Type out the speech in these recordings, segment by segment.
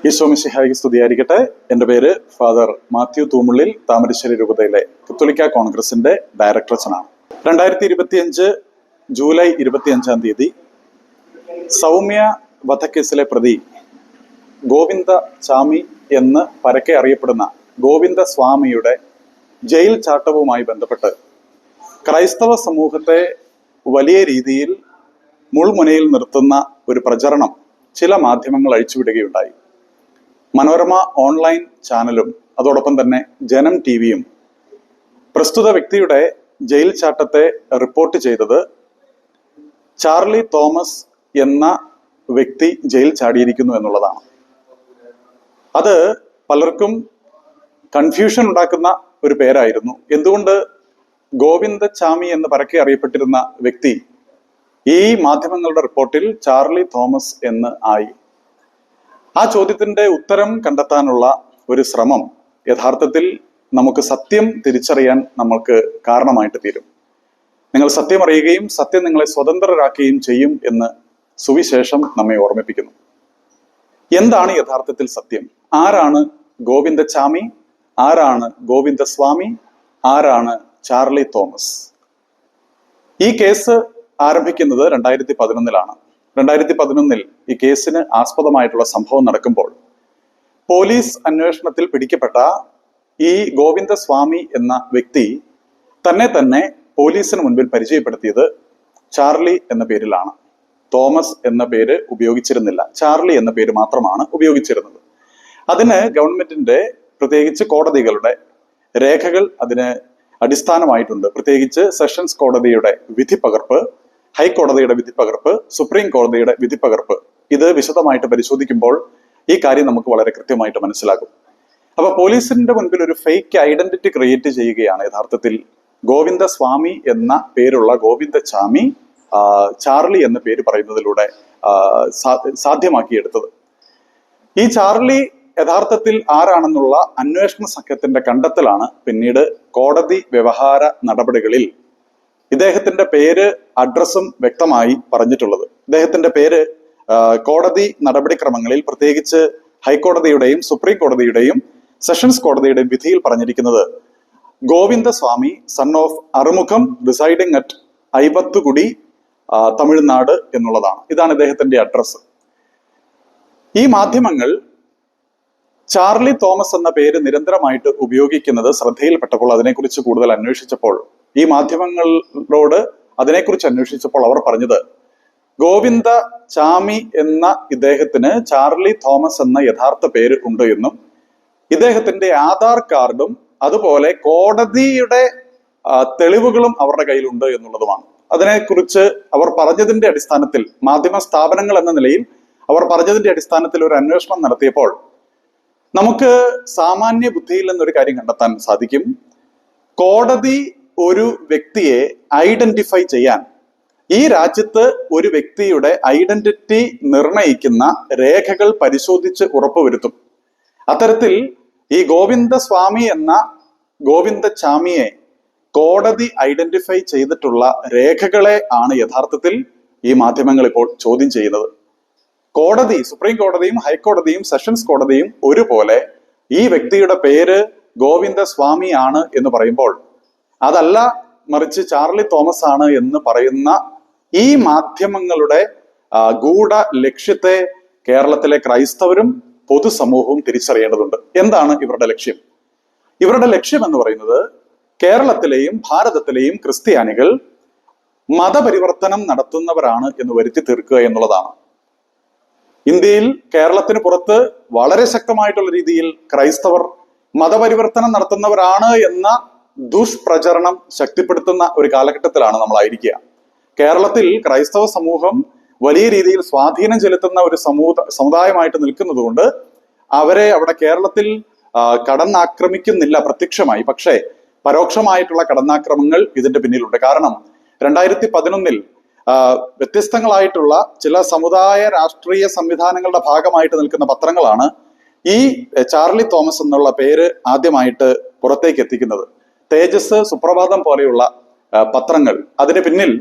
ഈശോ മിശിഹായ്ക്ക് സ്തുതിയായിരിക്കട്ടെ. എൻ്റെ പേര് ഫാദർ മാത്യു തൂമുള്ളിൽ, താമരശ്ശേരി രൂപതയിലെ കത്തോലിക്ക കോൺഗ്രസിന്റെ ഡയറക്ടർ അച്ഛനാണ്. 2025 ജൂലൈ 25-ാം തീയതി സൗമ്യ വധക്കേസിലെ പ്രതി ഗോവിന്ദ ചാമി എന്ന് പരക്കെ അറിയപ്പെടുന്ന ഗോവിന്ദ സ്വാമിയുടെ ജയിൽ ചാട്ടവുമായി ബന്ധപ്പെട്ട് ക്രൈസ്തവ സമൂഹത്തെ വലിയ രീതിയിൽ മുൾമുനയിൽ നിർത്തുന്ന ഒരു പ്രചരണം ചില മാധ്യമങ്ങൾ അഴിച്ചുവിടുകയുണ്ടായി. മനോരമ ഓൺലൈൻ ചാനലും അതോടൊപ്പം തന്നെ ജനം ടിവിയും പ്രസ്തുത വ്യക്തിയുടെ ജയിൽ ചാട്ടത്തെ റിപ്പോർട്ട് ചെയ്തത് ചാർലി തോമസ് എന്ന വ്യക്തി ജയിൽ ചാടിയിരിക്കുന്നു എന്നുള്ളതാണ്. അത് പലർക്കും കൺഫ്യൂഷൻ ഉണ്ടാക്കുന്ന ഒരു പേരായിരുന്നു. എന്തുകൊണ്ട് ഗോവിന്ദ ചാമി എന്ന് പരക്കെ അറിയപ്പെട്ടിരുന്ന വ്യക്തി ഈ മാധ്യമങ്ങളുടെ റിപ്പോർട്ടിൽ ചാർലി തോമസ് എന്ന് ആയി? ആ ചോദ്യത്തിന്റെ ഉത്തരം കണ്ടെത്താനുള്ള ഒരു ശ്രമം യഥാർത്ഥത്തിൽ നമുക്ക് സത്യം തിരിച്ചറിയാൻ നമ്മൾക്ക് കാരണമായിട്ട് തീരും. നിങ്ങൾ സത്യം അറിയുകയും സത്യം നിങ്ങളെ സ്വതന്ത്രരാക്കുകയും ചെയ്യും എന്ന് സുവിശേഷം നമ്മെ ഓർമ്മിപ്പിക്കുന്നു. എന്താണ് യഥാർത്ഥത്തിൽ സത്യം? ആരാണ് ഗോവിന്ദ ചാമി? ആരാണ് ഗോവിന്ദ സ്വാമി? ആരാണ് ചാർലി തോമസ്? ഈ കേസ് ആരംഭിക്കുന്നത് 2011-ലാണ്. 2011 ഈ കേസിന് ആസ്പദമായിട്ടുള്ള സംഭവം നടക്കുമ്പോൾ പോലീസ് അന്വേഷണത്തിൽ പിടിക്കപ്പെട്ട ഈ ഗോവിന്ദ സ്വാമി എന്ന വ്യക്തി തന്നെ പോലീസിന് മുൻപിൽ പരിചയപ്പെടുത്തിയത് ചാർലി എന്ന പേരിലാണ്. തോമസ് എന്ന പേര് ഉപയോഗിച്ചിരുന്നില്ല, ചാർലി എന്ന പേര് മാത്രമാണ് ഉപയോഗിച്ചിരുന്നത്. അതിന് ഗവൺമെന്റിന്റെ പ്രത്യേകിച്ച് കോടതികളുടെ രേഖകൾ അതിന് അടിസ്ഥാനമായിട്ടുണ്ട്. പ്രത്യേകിച്ച് സെഷൻസ് കോടതിയുടെ വിധിപ്പകർപ്പ്, ഹൈക്കോടതിയുടെ വിധിപ്പകർപ്പ്, സുപ്രീം കോടതിയുടെ വിധിപ്പകർപ്പ്, ഇത് വിശദമായിട്ട് പരിശോധിക്കുമ്പോൾ ഈ കാര്യം നമുക്ക് വളരെ കൃത്യമായിട്ട് മനസ്സിലാകും. അപ്പൊ പോലീസിന്റെ മുൻപിൽ ഒരു ഫേക്ക് ഐഡന്റിറ്റി ക്രിയേറ്റ് ചെയ്യുകയാണ് യഥാർത്ഥത്തിൽ ഗോവിന്ദ സ്വാമി എന്ന പേരുള്ള ഗോവിന്ദ ചാമി ചാർലി എന്ന പേര് പറയുന്നതിലൂടെ സാധ്യമാക്കിയെടുത്തത്. ഈ ചാർലി യഥാർത്ഥത്തിൽ ആരാണെന്നുള്ള അന്വേഷണ സംഘത്തിന്റെ കണ്ടെത്തലാണ് പിന്നീട് കോടതി വ്യവഹാര നടപടികളിൽ ഇദ്ദേഹത്തിന്റെ പേര്, അഡ്രസ്സും വ്യക്തമായി പറഞ്ഞിട്ടുള്ളത്. ഇദ്ദേഹത്തിന്റെ പേര് കോടതി നടപടിക്രമങ്ങളിൽ പ്രത്യേകിച്ച് ഹൈക്കോടതിയുടെയും സുപ്രീം കോടതിയുടെയും സെഷൻസ് കോടതിയുടെയും വിധിയിൽ പറഞ്ഞിരിക്കുന്നത് Govinda Swami, son of Arumugham, residing at Aivathukudi, Tamil Nadu എന്നുള്ളതാണ്. ഇതാണ് ഇദ്ദേഹത്തിന്റെ അഡ്രസ്സ്. ഈ മാധ്യമങ്ങൾ ചാർലി തോമസ് എന്ന പേര് നിരന്തരമായിട്ട് ഉപയോഗിക്കുന്നത് ശ്രദ്ധയിൽപ്പെട്ടപ്പോൾ അതിനെക്കുറിച്ച് കൂടുതൽ അന്വേഷിച്ചപ്പോൾ, ഈ മാധ്യമങ്ങളോട് അതിനെക്കുറിച്ച് അന്വേഷിച്ചപ്പോൾ അവർ പറഞ്ഞത് ഗോവിന്ദ ചാമി എന്ന ഇദ്ദേഹത്തിന് ചാർലി തോമസ് എന്ന യഥാർത്ഥ പേര് ഉണ്ട് എന്നും ഇദ്ദേഹത്തിന്റെ ആധാർ കാർഡും അതുപോലെ കോടതിയുടെ തെളിവുകളും അവരുടെ കയ്യിലുണ്ട് എന്നുള്ളതുമാണ്. അതിനെക്കുറിച്ച് അവർ പറഞ്ഞതിന്റെ അടിസ്ഥാനത്തിൽ, മാധ്യമ സ്ഥാപനങ്ങൾ എന്ന നിലയിൽ അവർ പറഞ്ഞതിന്റെ അടിസ്ഥാനത്തിൽ ഒരു അന്വേഷണം നടത്തിയപ്പോൾ നമുക്ക് സാമാന്യ ബുദ്ധിയിൽ നിന്നൊരു കാര്യം കണ്ടെത്താൻ സാധിക്കും. കോടതി ഒരു വ്യക്തിയെ ഐഡന്റിഫൈ ചെയ്യാൻ, ഈ രാജ്യത്ത് ഒരു വ്യക്തിയുടെ ഐഡന്റിറ്റി നിർണയിക്കുന്ന രേഖകൾ പരിശോധിച്ച് ഉറപ്പുവരുത്തും. അത്തരത്തിൽ ഈ ഗോവിന്ദ സ്വാമി എന്ന ഗോവിന്ദ ചാമിയെ കോടതി ഐഡന്റിഫൈ ചെയ്തിട്ടുള്ള രേഖകളെ ആണ് യഥാർത്ഥത്തിൽ ഈ മാധ്യമങ്ങൾ ഇപ്പോൾ ചോദ്യം ചെയ്യുന്നത്. കോടതി, സുപ്രീം കോടതിയും ഹൈക്കോടതിയും സെഷൻസ് കോടതിയും ഒരുപോലെ ഈ വ്യക്തിയുടെ പേര് ഗോവിന്ദ സ്വാമി ആണ് എന്ന് പറയുമ്പോൾ, അതല്ല മറിച്ച് ചാർലി തോമസ് ആണ് എന്ന് പറയുന്ന ഈ മാധ്യമങ്ങളുടെ ഗൂഢ ലക്ഷ്യത്തെ കേരളത്തിലെ ക്രൈസ്തവരും പൊതുസമൂഹവും തിരിച്ചറിയേണ്ടതുണ്ട്. എന്താണ് ഇവരുടെ ലക്ഷ്യം? ഇവരുടെ ലക്ഷ്യം എന്ന് പറയുന്നത് കേരളത്തിലെയും ഭാരതത്തിലെയും ക്രിസ്ത്യാനികൾ മതപരിവർത്തനം നടത്തുന്നവരാണ് എന്ന് വരുത്തി തീർക്കുക എന്നുള്ളതാണ്. ഇന്ത്യയിൽ, കേരളത്തിന് പുറത്ത് വളരെ ശക്തമായിട്ടുള്ള രീതിയിൽ ക്രൈസ്തവർ മതപരിവർത്തനം നടത്തുന്നവരാണ് എന്ന ദുഷ്പ്രചരണം ശക്തിപ്പെടുത്തുന്ന ഒരു കാലഘട്ടത്തിലാണ് നമ്മളായിരിക്കുക. കേരളത്തിൽ ക്രൈസ്തവ സമൂഹം വലിയ രീതിയിൽ സ്വാധീനം ചെലുത്തുന്ന ഒരു സമുദായമായിട്ട് നിൽക്കുന്നത് കൊണ്ട് അവരെ അവിടെ കേരളത്തിൽ കടന്നാക്രമിക്കുന്നില്ല പ്രത്യക്ഷമായി, പക്ഷേ പരോക്ഷമായിട്ടുള്ള കടന്നാക്രമങ്ങൾ ഇതിന്റെ പിന്നിലുണ്ട്. കാരണം 2011 വ്യത്യസ്തങ്ങളായിട്ടുള്ള ചില സമുദായ രാഷ്ട്രീയ സംവിധാനങ്ങളുടെ ഭാഗമായിട്ട് നിൽക്കുന്ന പത്രങ്ങളാണ് ഈ ചാർലി തോമസ് എന്നുള്ള പേര് ആദ്യമായിട്ട് പുറത്തേക്ക് എത്തിക്കുന്നത്. തേജസ്, സുപ്രഭാതം പോലെയുള്ള പത്രങ്ങൾ. അതിന് പിന്നിൽ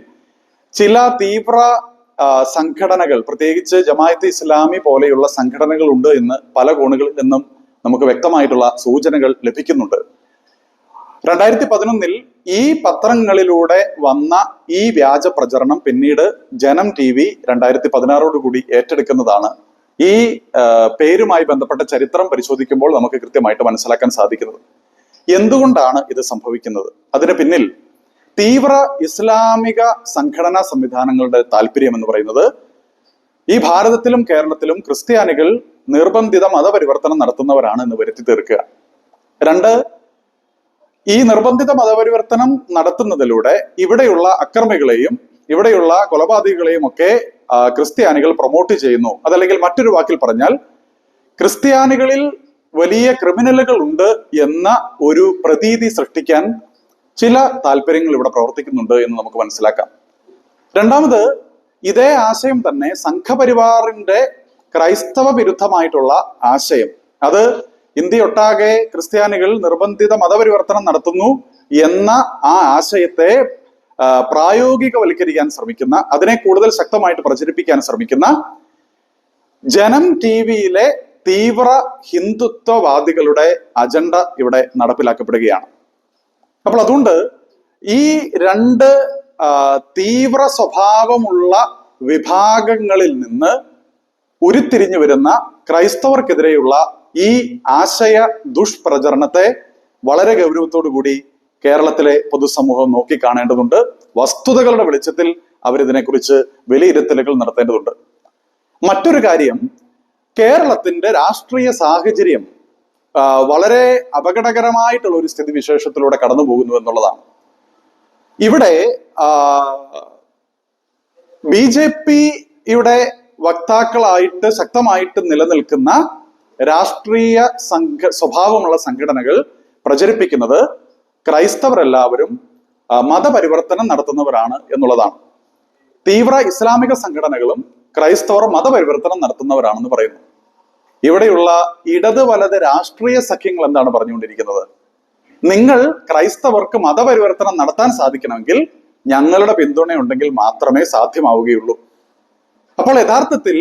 ചില തീവ്ര സംഘടനകൾ, പ്രത്യേകിച്ച് ജമാഅത്തെ ഇസ്ലാമി പോലെയുള്ള സംഘടനകൾ ഉണ്ട് എന്ന് പല കോണുകളിൽ നിന്നും നമുക്ക് വ്യക്തമായിട്ടുള്ള സൂചനകൾ ലഭിക്കുന്നുണ്ട്. 2011 ഈ പത്രങ്ങളിലൂടെ വന്ന ഈ വ്യാജ പ്രചരണം പിന്നീട് ജനം TV 2016 കൂടി ഏറ്റെടുക്കുന്നതാണ്. ഈ പേരുമായി ബന്ധപ്പെട്ട ചരിത്രം പരിശോധിക്കുമ്പോൾ നമുക്ക് കൃത്യമായിട്ട് മനസ്സിലാക്കാൻ സാധിക്കുന്നത്. എന്തുകൊണ്ടാണ് ഇത് സംഭവിക്കുന്നത്? അതിന് പിന്നിൽ തീവ്ര ഇസ്ലാമിക സംഘടനാ സംവിധാനങ്ങളുടെ താല്പര്യം എന്ന് പറയുന്നത് ഈ ഭാരതത്തിലും കേരളത്തിലും ക്രിസ്ത്യാനികൾ നിർബന്ധിത മതപരിവർത്തനം നടത്തുന്നവരാണ് എന്ന് വരുത്തി തീർക്കുക. രണ്ട്, ഈ നിർബന്ധിത മതപരിവർത്തനം നടത്തുന്നതിലൂടെ ഇവിടെയുള്ള അക്രമികളെയും ഇവിടെയുള്ള കൊലപാതകികളെയും ഒക്കെ ക്രിസ്ത്യാനികൾ പ്രൊമോട്ട് ചെയ്യുന്നു. അതല്ലെങ്കിൽ മറ്റൊരു വാക്കിൽ പറഞ്ഞാൽ ക്രിസ്ത്യാനികളിൽ വലിയ ക്രിമിനലുകൾ ഉണ്ട് എന്ന ഒരു പ്രതീതി സൃഷ്ടിക്കാൻ ചില താല്പര്യങ്ങൾ ഇവിടെ പ്രവർത്തിക്കുന്നുണ്ട് എന്ന് നമുക്ക് മനസ്സിലാക്കാം. രണ്ടാമത്, ഇതേ ആശയം തന്നെ സംഘപരിവാറിന്റെ ക്രൈസ്തവ വിരുദ്ധമായിട്ടുള്ള ആശയം, അത് ഇന്ത്യയൊട്ടാകെ ക്രിസ്ത്യാനികൾ നിർബന്ധിത മതപരിവർത്തനം നടത്തുന്നു എന്ന ആ ആശയത്തെ പ്രായോഗികവൽക്കരിക്കാൻ ശ്രമിക്കുന്ന, അതിനെ കൂടുതൽ ശക്തമായിട്ട് പ്രചരിപ്പിക്കാൻ ശ്രമിക്കുന്ന ജനം TVയിലെ തീവ്ര ഹിന്ദുത്വവാദികളുടെ അജണ്ട ഇവിടെ നടപ്പിലാക്കപ്പെടുകയാണ്. അപ്പോൾ അതുകൊണ്ട് ഈ രണ്ട് തീവ്ര സ്വഭാവമുള്ള വിഭാഗങ്ങളിൽ നിന്ന് ഉരുത്തിരിഞ്ഞു വരുന്ന ക്രൈസ്തവർക്കെതിരെയുള്ള ഈ ആശയ ദുഷ്പ്രചരണത്തെ വളരെ ഗൗരവത്തോടു കൂടി കേരളത്തിലെ പൊതുസമൂഹം നോക്കിക്കാണേണ്ടതുണ്ട്. വസ്തുതകളുടെ വെളിച്ചത്തിൽ അവരിതിനെക്കുറിച്ച് വിലയിരുത്തലുകൾ നടത്തേണ്ടതുണ്ട്. മറ്റൊരു കാര്യം, കേരളത്തിന്റെ രാഷ്ട്രീയ സാഹചര്യം വളരെ അപകടകരമായിട്ടുള്ള ഒരു സ്ഥിതിവിശേഷത്തിലൂടെ കടന്നു പോകുന്നു എന്നുള്ളതാണ്. ഇവിടെ BJPയുടെ വക്താക്കളായിട്ട് ശക്തമായിട്ട് നിലനിൽക്കുന്ന രാഷ്ട്രീയ സ്വഭാവമുള്ള സംഘടനകൾ പ്രചരിപ്പിക്കുന്നത് ക്രൈസ്തവരെല്ലാവരും മതപരിവർത്തനം നടത്തുന്നവരാണ് എന്നുള്ളതാണ്. തീവ്ര ഇസ്ലാമിക സംഘടനകളും ക്രൈസ്തവർ മതപരിവർത്തനം നടത്തുന്നവരാണെന്ന് പറയുന്നു. ഇവിടെയുള്ള ഇടത് വലത് രാഷ്ട്രീയ സഖ്യങ്ങൾ എന്താണ് പറഞ്ഞുകൊണ്ടിരിക്കുന്നത്? നിങ്ങൾ ക്രൈസ്തവർക്ക് മതപരിവർത്തനം നടത്താൻ സാധിക്കണമെങ്കിൽ ഞങ്ങളുടെ പിന്തുണയുണ്ടെങ്കിൽ മാത്രമേ സാധ്യമാവുകയുള്ളൂ. അപ്പോൾ യഥാർത്ഥത്തിൽ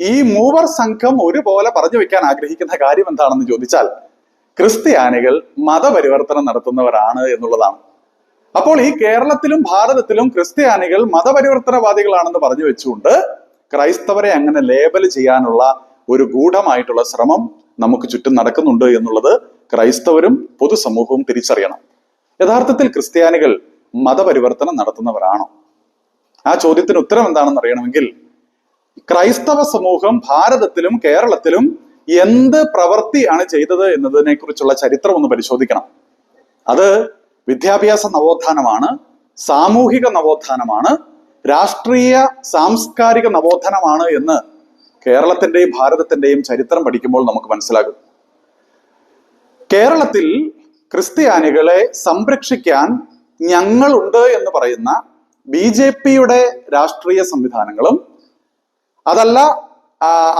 ഈ മൂവർ സംഘം ഒരുപോലെ പറഞ്ഞു വെക്കാൻ ആഗ്രഹിക്കുന്ന കാര്യം എന്താണെന്ന് ചോദിച്ചാൽ ക്രിസ്ത്യാനികൾ മതപരിവർത്തനം നടത്തുന്നവരാണ് എന്നുള്ളതാണ്. അപ്പോൾ ഈ കേരളത്തിലും ഭാരതത്തിലും ക്രിസ്ത്യാനികൾ മതപരിവർത്തനവാദികളാണെന്ന് പറഞ്ഞു വെച്ചുകൊണ്ട് ക്രൈസ്തവരെ അങ്ങനെ ലേബൽ ചെയ്യാനുള്ള ഒരു ഗൂഢമായിട്ടുള്ള ശ്രമം നമുക്ക് ചുറ്റും നടക്കുന്നുണ്ട് എന്നുള്ളത് ക്രൈസ്തവരും പൊതുസമൂഹവും തിരിച്ചറിയണം. യഥാർത്ഥത്തിൽ ക്രിസ്ത്യാനികൾ മതപരിവർത്തനം നടത്തുന്നവരാണോ? ആ ചോദ്യത്തിന് ഉത്തരം എന്താണെന്ന് അറിയണമെങ്കിൽ ക്രൈസ്തവ സമൂഹം ഭാരതത്തിലും കേരളത്തിലും എന്ത് പ്രവൃത്തിയാണ് ചെയ്തത് എന്നതിനെ കുറിച്ചുള്ള ചരിത്രം ഒന്ന് പരിശോധിക്കണം. അത് വിദ്യാഭ്യാസ നവോത്ഥാനമാണ്, സാമൂഹിക നവോത്ഥാനമാണ്, രാഷ്ട്രീയ സാംസ്കാരിക നവോത്ഥാനമാണ് എന്ന് കേരളത്തിന്റെയും ഭാരതത്തിന്റെയും ചരിത്രം പഠിക്കുമ്പോൾ നമുക്ക് മനസ്സിലാകും. കേരളത്തിൽ ക്രിസ്ത്യാനികളെ സംരക്ഷിക്കാൻ ഞങ്ങളുണ്ട് എന്ന് പറയുന്ന BJPയുടെ രാഷ്ട്രീയ സംവിധാനങ്ങളും, അതല്ല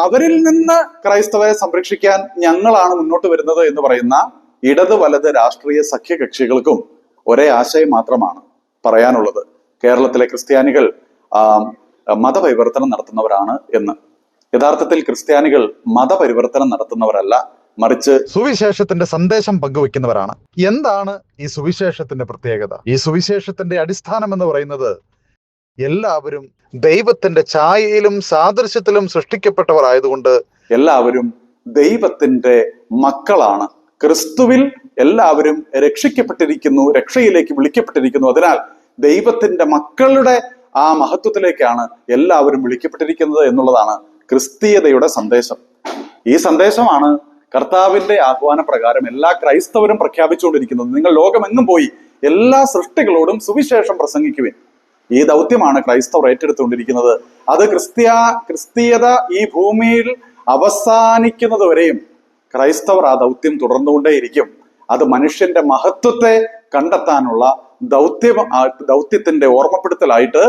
അവരിൽ നിന്ന് ക്രൈസ്തവരെ സംരക്ഷിക്കാൻ ഞങ്ങളാണ് മുന്നോട്ട് വരുന്നത് എന്ന് പറയുന്ന ഇടത് വലത് രാഷ്ട്രീയ സഖ്യകക്ഷികൾക്കും ഒരേ ആശയം മാത്രമാണ് പറയാനുള്ളത്: കേരളത്തിലെ ക്രിസ്ത്യാനികൾ മതപരിവർത്തനം നടത്തുന്നവരാണ് എന്ന്. യഥാർത്ഥത്തിൽ ക്രിസ്ത്യാനികൾ മതപരിവർത്തനം നടത്തുന്നവരല്ല, മറിച്ച് സുവിശേഷത്തിന്റെ സന്ദേശം പങ്കുവെക്കുന്നവരാണ്. എന്താണ് ഈ സുവിശേഷത്തിന്റെ പ്രത്യേകത? ഈ സുവിശേഷത്തിന്റെ അടിസ്ഥാനം എന്ന് പറയുന്നത് എല്ലാവരും ദൈവത്തിന്റെ ഛായയിലും സാദൃശ്യത്തിലും സൃഷ്ടിക്കപ്പെട്ടവർ ആയതുകൊണ്ട് എല്ലാവരും ദൈവത്തിന്റെ മക്കളാണ്. ക്രിസ്തുവിൽ എല്ലാവരും രക്ഷിക്കപ്പെട്ടിരിക്കുന്നു, രക്ഷയിലേക്ക് വിളിക്കപ്പെട്ടിരിക്കുന്നു. അതിനാൽ ദൈവത്തിന്റെ മക്കളുടെ ആ മഹത്വത്തിലേക്കാണ് എല്ലാവരും വിളിക്കപ്പെട്ടിരിക്കുന്നത് എന്നുള്ളതാണ് ക്രിസ്തീയതയുടെ സന്ദേശം. ഈ സന്ദേശമാണ് കർത്താവിന്റെ ആഹ്വാന പ്രകാരം എല്ലാ ക്രൈസ്തവരും പ്രഖ്യാപിച്ചുകൊണ്ടിരിക്കുന്നത്. നിങ്ങൾ ലോകമെങ്ങും പോയി എല്ലാ സൃഷ്ടികളോടും സുവിശേഷം പ്രസംഗിക്കുവിൻ. ഈ ദൗത്യമാണ് ക്രൈസ്തവർ ഏറ്റെടുത്തുകൊണ്ടിരിക്കുന്നത്. അത് ക്രിസ്തീയത ഈ ഭൂമിയിൽ അവസാനിക്കുന്നത് വരെയും ക്രൈസ്തവർ ആ ദൗത്യം തുടർന്നുകൊണ്ടേയിരിക്കും. അത് മനുഷ്യന്റെ മഹത്വത്തെ കണ്ടെത്താനുള്ള ദൗത്യത്തിന്റെ ഓർമ്മപ്പെടുത്തലായിട്ട്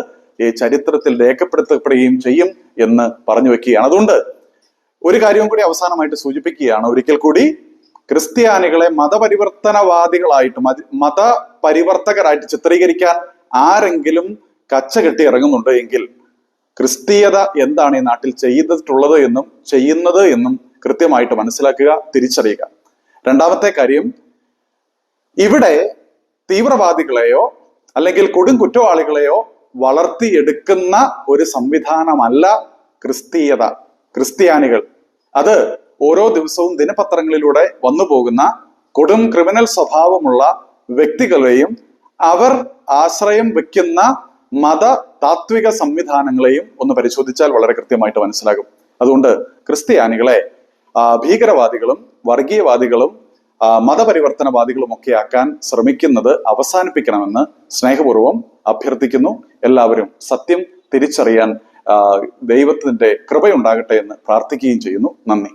ഈ ചരിത്രത്തിൽ രേഖപ്പെടുത്തപ്പെടുകയും ചെയ്യും എന്ന് പറഞ്ഞു വെക്കുകയാണ്. അതുകൊണ്ട് ഒരു കാര്യവും കൂടി അവസാനമായിട്ട് സൂചിപ്പിക്കുകയാണ്. ഒരിക്കൽ കൂടി ക്രിസ്ത്യാനികളെ മതപരിവർത്തനവാദികളായിട്ട് മതപരിവർത്തകരായിട്ട് ചിത്രീകരിക്കാൻ ആരെങ്കിലും കച്ചകെട്ടി ഇറങ്ങുന്നുണ്ട് എങ്കിൽ ക്രിസ്തീയത എന്താണ് ഈ നാട്ടിൽ ചെയ്തിട്ടുള്ളത് എന്നും ചെയ്യുന്നത് എന്നും കൃത്യമായിട്ട് മനസ്സിലാക്കുക, തിരിച്ചറിയുക. രണ്ടാമത്തെ കാര്യം, ഇവിടെ തീവ്രവാദികളെയോ അല്ലെങ്കിൽ കൊടും കുറ്റവാളികളെയോ വളർത്തിയെടുക്കുന്ന ഒരു സംവിധാനമല്ല ക്രിസ്തീയത, ക്രിസ്ത്യാനികൾ. അത് ഓരോ ദിവസവും ദിനപത്രങ്ങളിലൂടെ വന്നു പോകുന്ന കൊടും ക്രിമിനൽ സ്വഭാവമുള്ള വ്യക്തികളെയും അവർ ആശ്രയം വെക്കുന്ന മത താത്വിക സംവിധാനങ്ങളെയും ഒന്ന് പരിശോധിച്ചാൽ വളരെ കൃത്യമായിട്ട് മനസ്സിലാകും. അതുകൊണ്ട് ക്രിസ്ത്യാനികളെ ഭീകരവാദികളും വർഗീയവാദികളും മതപരിവർത്തനവാദികളും ഒക്കെ ആക്കാൻ ശ്രമിക്കുന്നത് അവസാനിപ്പിക്കണമെന്ന് സ്നേഹപൂർവ്വം അഭ്യർത്ഥിക്കുന്നു. എല്ലാവരും സത്യം തിരിച്ചറിയാൻ ദൈവത്തിന്റെ കൃപയുണ്ടാകട്ടെ എന്ന് പ്രാർത്ഥിക്കുകയും ചെയ്യുന്നു. നന്ദി.